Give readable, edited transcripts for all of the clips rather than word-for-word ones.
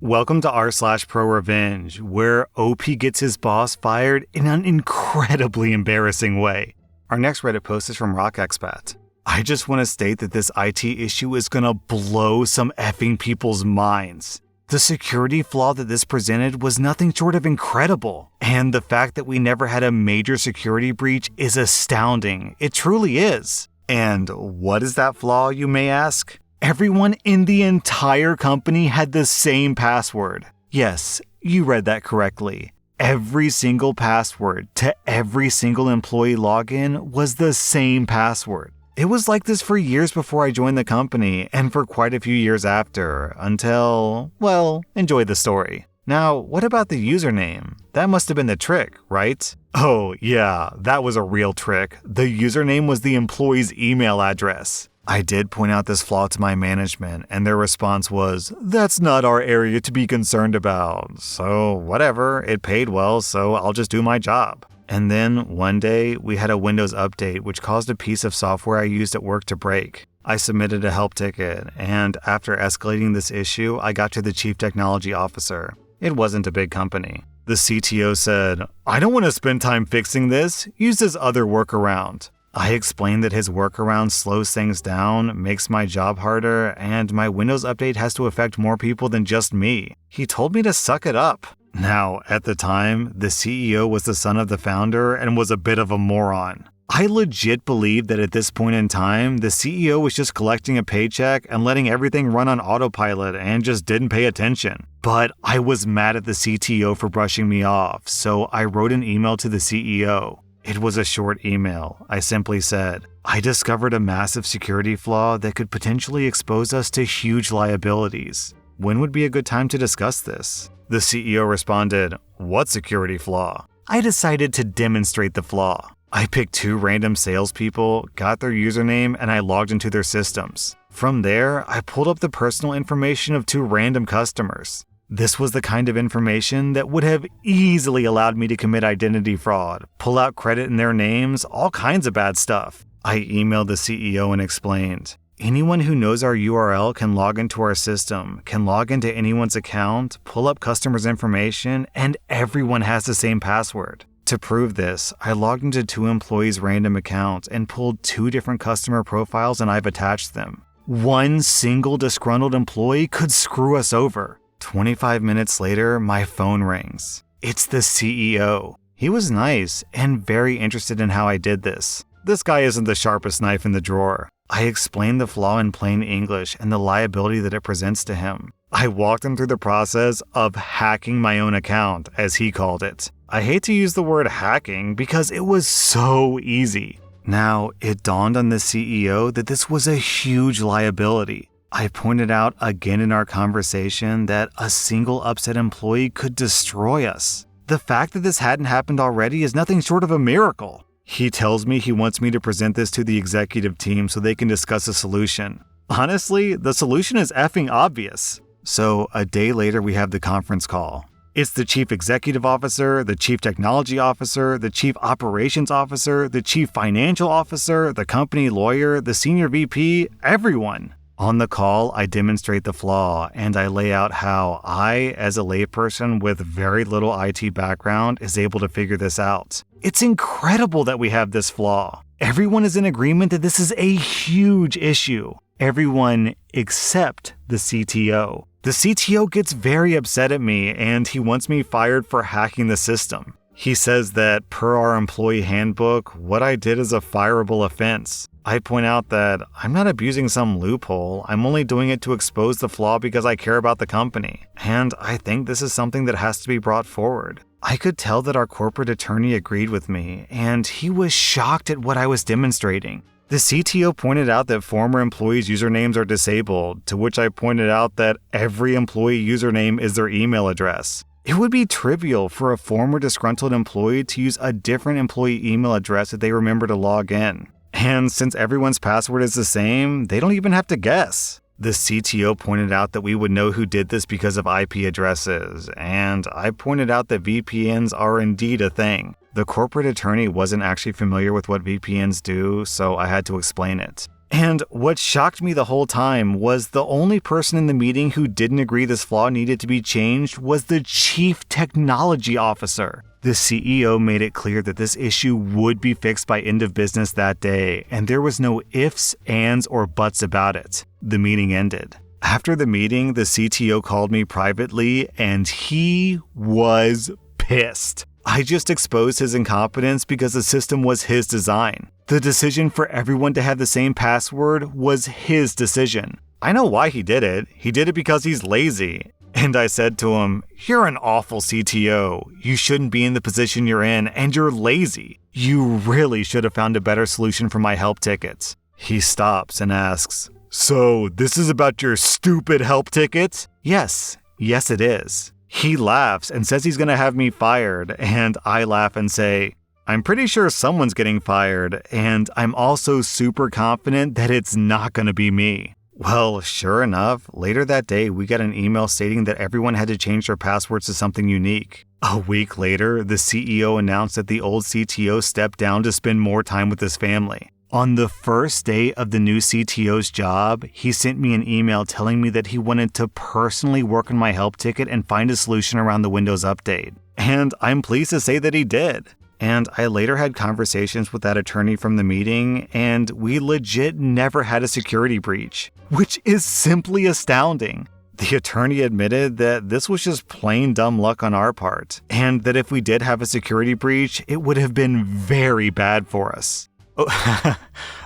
Welcome to r/Prorevenge, where OP gets his boss fired in an incredibly embarrassing way. Our next Reddit post is from Rock Expat. I just want to state that this IT issue is gonna blow some effing people's minds. The security flaw that this presented was nothing short of incredible, and the fact that we never had a major security breach is astounding. It truly is. And what is that flaw, you may ask? Everyone in the entire company had the same password. Yes, you read that correctly. Every single password to every single employee login was the same password. It was like this for years before I joined the company and for quite a few years after, until, well, enjoy the story. Now, what about the username? That must have been the trick, right? Oh, yeah, that was a real trick. The username was the employee's email address. I did point out this flaw to my management, and their response was, "That's not our area to be concerned about." So, whatever, it paid well, so I'll just do my job. And then, one day, we had a Windows update which caused a piece of software I used at work to break. I submitted a help ticket, and after escalating this issue, I got to the Chief Technology Officer. It wasn't a big company. The CTO said, "I don't want to spend time fixing this. Use this other workaround." I explained that his workaround slows things down, makes my job harder, and my Windows update has to affect more people than just me. He told me to suck it up. Now, at the time, the CEO was the son of the founder and was a bit of a moron. I legit believed that at this point in time, the CEO was just collecting a paycheck and letting everything run on autopilot and just didn't pay attention. But I was mad at the CTO for brushing me off, so I wrote an email to the CEO. It was a short email. I simply said, "I discovered a massive security flaw that could potentially expose us to huge liabilities. When would be a good time to discuss this?" The CEO responded, "What security flaw?" I decided to demonstrate the flaw. I picked 2 random salespeople, got their username, and I logged into their systems. From there, I pulled up the personal information of 2 random customers. This was the kind of information that would have easily allowed me to commit identity fraud, pull out credit in their names, all kinds of bad stuff. I emailed the CEO and explained, "Anyone who knows our URL can log into our system, can log into anyone's account, pull up customers' information, and everyone has the same password." To prove this, I logged into 2 employees' random accounts and pulled 2 different customer profiles, and I've attached them. One single disgruntled employee could screw us over. 25 minutes later, my phone rings. It's the CEO. He was nice and very interested in how I did this. This guy isn't the sharpest knife in the drawer. I explained the flaw in plain English and the liability that it presents to him. I walked him through the process of hacking my own account, as he called it. I hate to use the word hacking because it was so easy. Now, it dawned on the CEO that this was a huge liability. I pointed out again in our conversation that a single upset employee could destroy us. The fact that this hadn't happened already is nothing short of a miracle. He tells me he wants me to present this to the executive team so they can discuss a solution. Honestly, the solution is effing obvious. So a day later, we have the conference call. It's the Chief Executive Officer, the Chief Technology Officer, the Chief Operations Officer, the Chief Financial Officer, the company lawyer, the Senior VP, everyone. On the call, I demonstrate the flaw, and I lay out how I, as a layperson with very little IT background, is able to figure this out. It's incredible that we have this flaw. Everyone is in agreement that this is a huge issue. Everyone except the CTO. The CTO gets very upset at me, and he wants me fired for hacking the system. He says that per our employee handbook, what I did is a fireable offense. I point out that I'm not abusing some loophole, I'm only doing it to expose the flaw because I care about the company, and I think this is something that has to be brought forward. I could tell that our corporate attorney agreed with me, and he was shocked at what I was demonstrating. The CTO pointed out that former employees' usernames are disabled, to which I pointed out that every employee username is their email address. It would be trivial for a former disgruntled employee to use a different employee email address that they remember to log in. And since everyone's password is the same, they don't even have to guess. The CTO pointed out that we would know who did this because of IP addresses, and I pointed out that VPNs are indeed a thing. The corporate attorney wasn't actually familiar with what VPNs do, so I had to explain it. And what shocked me the whole time was the only person in the meeting who didn't agree this flaw needed to be changed was the Chief Technology Officer. The CEO made it clear that this issue would be fixed by end of business that day, and there was no ifs, ands, or buts about it. The meeting ended. After the meeting, the CTO called me privately, and he was pissed. I just exposed his incompetence because the system was his design. The decision for everyone to have the same password was his decision. I know why he did it. He did it because he's lazy. And I said to him, "You're an awful CTO. You shouldn't be in the position you're in, and you're lazy. You really should have found a better solution for my help tickets." He stops and asks, "So this is about your stupid help tickets?" Yes it is. He laughs and says he's gonna have me fired, and I laugh and say, "I'm pretty sure someone's getting fired, and I'm also super confident that it's not gonna be me." Well, sure enough, later that day we got an email stating that everyone had to change their passwords to something unique. A week later, the CEO announced that the old CTO stepped down to spend more time with his family. On the first day of the new CTO's job, he sent me an email telling me that he wanted to personally work on my help ticket and find a solution around the Windows update. And I'm pleased to say that he did. And I later had conversations with that attorney from the meeting, and we legit never had a security breach, which is simply astounding. The attorney admitted that this was just plain dumb luck on our part, and that if we did have a security breach, it would have been very bad for us.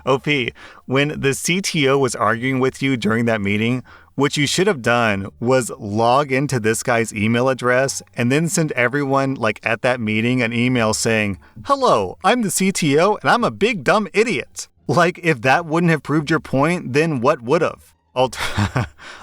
OP, when the CTO was arguing with you during that meeting, what you should have done was log into this guy's email address and then send everyone at that meeting an email saying, "Hello, I'm the CTO and I'm a big dumb idiot." If that wouldn't have proved your point, then what would have?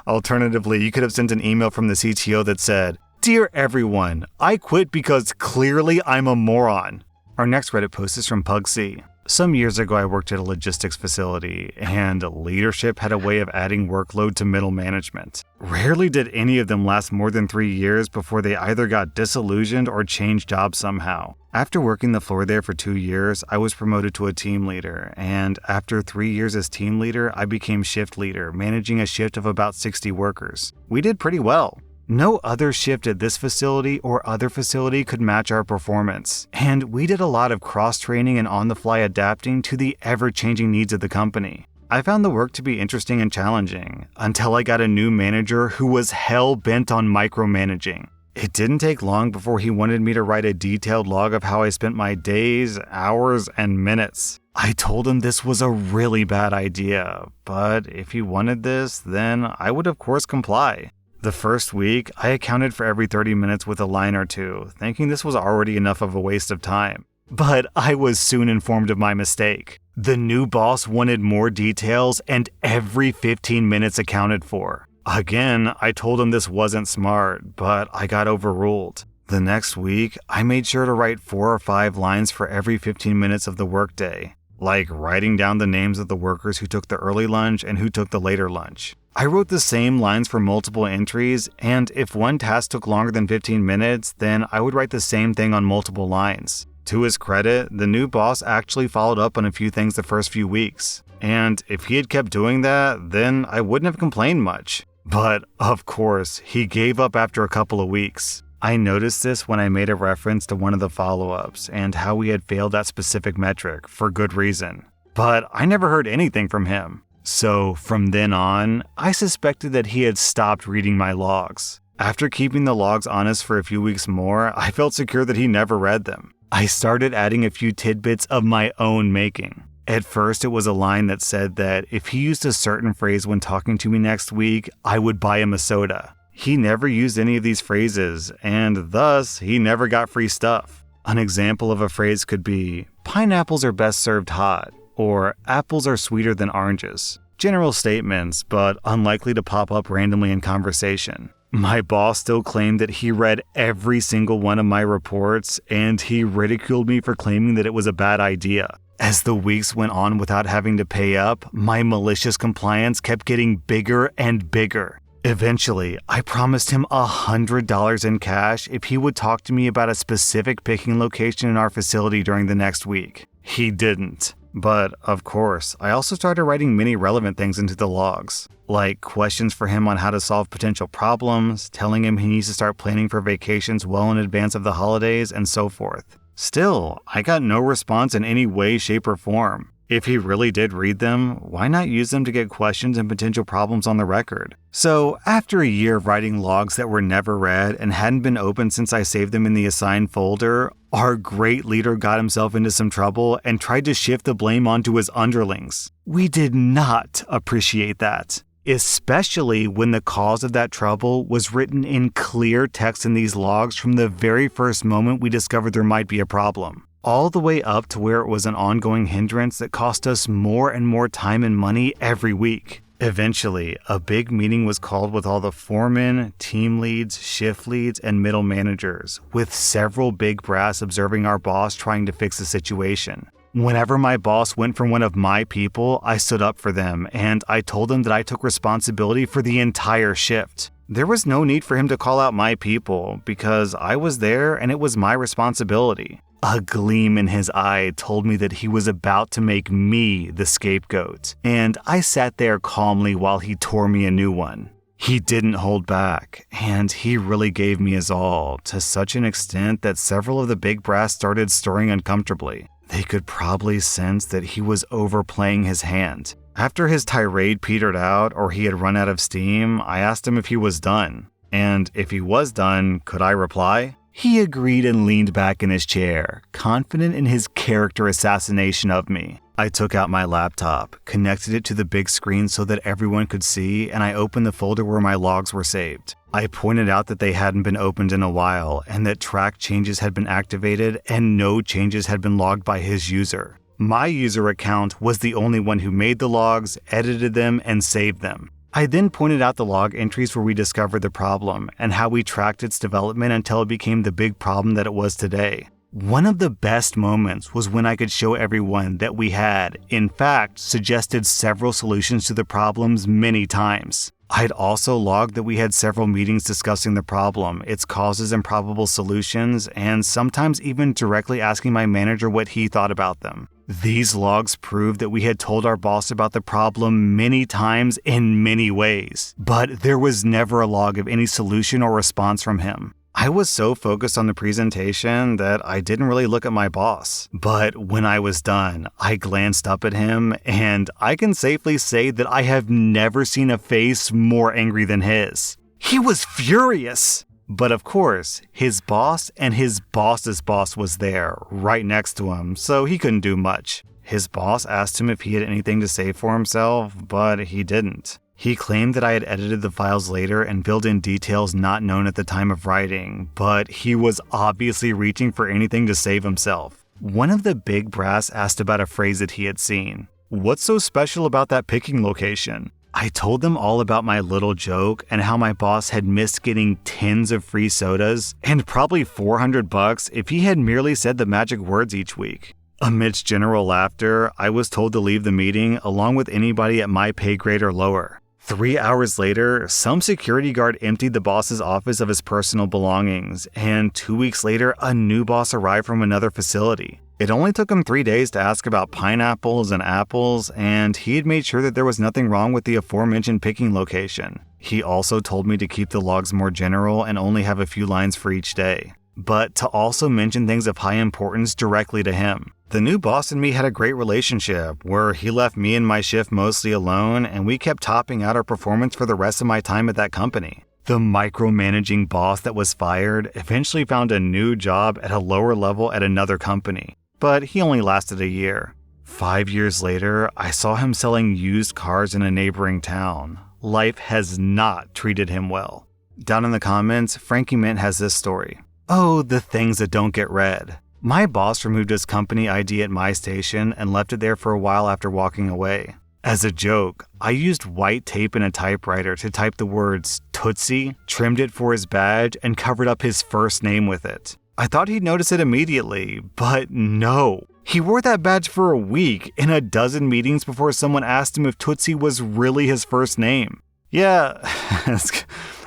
Alternatively, you could have sent an email from the CTO that said, "Dear everyone, I quit because clearly I'm a moron." Our next Reddit post is from Pugsy. Some years ago, I worked at a logistics facility, and leadership had a way of adding workload to middle management. Rarely did any of them last more than 3 years before they either got disillusioned or changed jobs somehow. After working the floor there for 2 years, I was promoted to a team leader, and after 3 years as team leader, I became shift leader, managing a shift of about 60 workers. We did pretty well. No other shift at this facility or other facility could match our performance, and we did a lot of cross-training and on-the-fly adapting to the ever-changing needs of the company. I found the work to be interesting and challenging, until I got a new manager who was hell-bent on micromanaging. It didn't take long before he wanted me to write a detailed log of how I spent my days, hours, and minutes. I told him this was a really bad idea, but if he wanted this, then I would of course comply. The first week, I accounted for every 30 minutes with a line or two, thinking this was already enough of a waste of time. But I was soon informed of my mistake. The new boss wanted more details and every 15 minutes accounted for. Again, I told him this wasn't smart, but I got overruled. The next week, I made sure to write 4 or 5 lines for every 15 minutes of the workday, like writing down the names of the workers who took the early lunch and who took the later lunch. I wrote the same lines for multiple entries, and if one task took longer than 15 minutes, then I would write the same thing on multiple lines. To his credit, the new boss actually followed up on a few things the first few weeks, and if he had kept doing that, then I wouldn't have complained much. But, of course, he gave up after a couple of weeks. I noticed this when I made a reference to one of the follow-ups and how we had failed that specific metric for good reason. But I never heard anything from him. So from then on, I suspected that he had stopped reading my logs. After keeping the logs honest for a few weeks more, I felt secure that he never read them. I started adding a few tidbits of my own making. At first, it was a line that said that if he used a certain phrase when talking to me next week, I would buy him a soda. He never used any of these phrases, and thus, he never got free stuff. An example of a phrase could be, "Pineapples are best served hot," or "apples are sweeter than oranges." General statements, but unlikely to pop up randomly in conversation. My boss still claimed that he read every single one of my reports, and he ridiculed me for claiming that it was a bad idea. As the weeks went on without having to pay up, my malicious compliance kept getting bigger and bigger. Eventually, I promised him $100 in cash if he would talk to me about a specific picking location in our facility during the next week. He didn't. But, of course, I also started writing many relevant things into the logs, like questions for him on how to solve potential problems, telling him he needs to start planning for vacations well in advance of the holidays, and so forth. Still, I got no response in any way, shape, or form. If he really did read them, why not use them to get questions and potential problems on the record? So, after a year of writing logs that were never read and hadn't been opened since I saved them in the assigned folder, our great leader got himself into some trouble and tried to shift the blame onto his underlings. We did not appreciate that, especially when the cause of that trouble was written in clear text in these logs from the very first moment we discovered there might be a problem, all the way up to where it was an ongoing hindrance that cost us more and more time and money every week. Eventually, a big meeting was called with all the foremen, team leads, shift leads, and middle managers, with several big brass observing our boss trying to fix the situation. Whenever my boss went for one of my people, I stood up for them, and I told them that I took responsibility for the entire shift. There was no need for him to call out my people, because I was there and it was my responsibility. A gleam in his eye told me that he was about to make me the scapegoat, and I sat there calmly while he tore me a new one. He didn't hold back, and he really gave me his all, to such an extent that several of the big brass started stirring uncomfortably. They could probably sense that he was overplaying his hand. After his tirade petered out or he had run out of steam, I asked him if he was done. And if he was done, could I reply? He agreed and leaned back in his chair, confident in his character assassination of me. I took out my laptop, connected it to the big screen so that everyone could see, and I opened the folder where my logs were saved. I pointed out that they hadn't been opened in a while, and that track changes had been activated and no changes had been logged by his user. My user account was the only one who made the logs, edited them, and saved them. I then pointed out the log entries where we discovered the problem and how we tracked its development until it became the big problem that it was today. One of the best moments was when I could show everyone that we had, in fact, suggested several solutions to the problems many times. I'd also logged that we had several meetings discussing the problem, its causes and probable solutions, and sometimes even directly asking my manager what he thought about them. These logs proved that we had told our boss about the problem many times in many ways, but there was never a log of any solution or response from him. I was so focused on the presentation that I didn't really look at my boss. But when I was done, I glanced up at him, and I can safely say that I have never seen a face more angry than his. He was furious! But of course, his boss and his boss's boss was there, right next to him, so he couldn't do much. His boss asked him if he had anything to say for himself, but he didn't. He claimed that I had edited the files later and filled in details not known at the time of writing, but he was obviously reaching for anything to save himself. One of the big brass asked about a phrase that he had seen. What's so special about that picking location? I told them all about my little joke and how my boss had missed getting tins of free sodas and probably $400 if he had merely said the magic words each week. Amidst general laughter, I was told to leave the meeting along with anybody at my pay grade or lower. 3 hours later, some security guard emptied the boss's office of his personal belongings, and 2 weeks later, a new boss arrived from another facility. It only took him 3 days to ask about pineapples and apples, and he had made sure that there was nothing wrong with the aforementioned picking location. He also told me to keep the logs more general and only have a few lines for each day, but to also mention things of high importance directly to him. The new boss and me had a great relationship, where he left me and my shift mostly alone, and we kept topping out our performance for the rest of my time at that company. The micromanaging boss that was fired eventually found a new job at a lower level at another company, but he only lasted a year. 5 years later, I saw him selling used cars in a neighboring town. Life has not treated him well. Down in the comments, Frankie Mint has this story. Oh, the things that don't get read. My boss removed his company ID at my station and left it there for a while after walking away. As a joke, I used white tape and a typewriter to type the words Tootsie, trimmed it for his badge, and covered up his first name with it. I thought he'd notice it immediately, but no. He wore that badge for a week in a dozen meetings before someone asked him if Tootsie was really his first name. Yeah,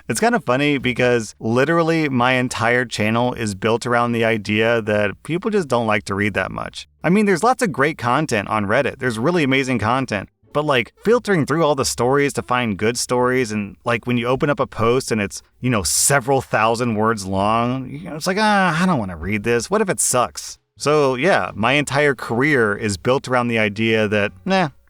It's kind of funny because literally my entire channel is built around the idea that people just don't like to read that much. I mean, there's lots of great content on Reddit. There's really amazing content. But like filtering through all the stories to find good stories, and like when you open up a post and it's, several thousand words long, it's like, I don't want to read this. What if it sucks? So yeah, my entire career is built around the idea that,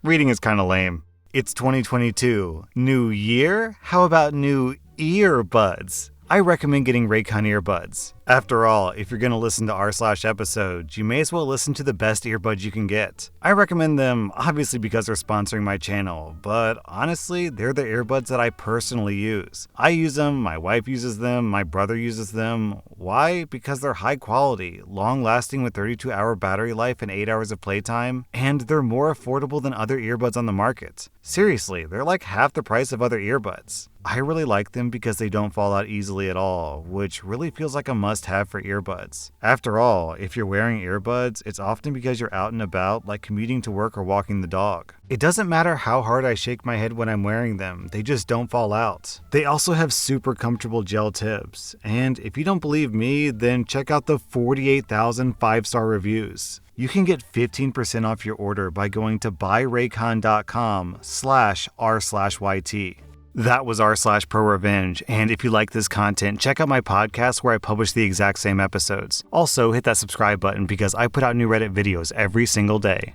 reading is kind of lame. It's 2022. New year? How about new earbuds? I recommend getting Raycon earbuds. After all, if you're going to listen to r/episodes, you may as well listen to the best earbuds you can get. I recommend them obviously because they're sponsoring my channel, but honestly, they're the earbuds that I personally use. I use them, my wife uses them, my brother uses them. Why? Because they're high quality, long lasting with 32-hour battery life and 8 hours of playtime, and they're more affordable than other earbuds on the market. Seriously, they're like half the price of other earbuds. I really like them because they don't fall out easily at all, which really feels like a must-have for earbuds. After all, if you're wearing earbuds, it's often because you're out and about, like commuting to work or walking the dog. It doesn't matter how hard I shake my head when I'm wearing them, they just don't fall out. They also have super comfortable gel tips, and if you don't believe me, then check out the 48,000 5-star reviews. You can get 15% off your order by going to buyraycon.com/r/YT. That was r/Prorevenge, and if you like this content, check out my podcast where I publish the exact same episodes. Also, hit that subscribe button because I put out new Reddit videos every single day.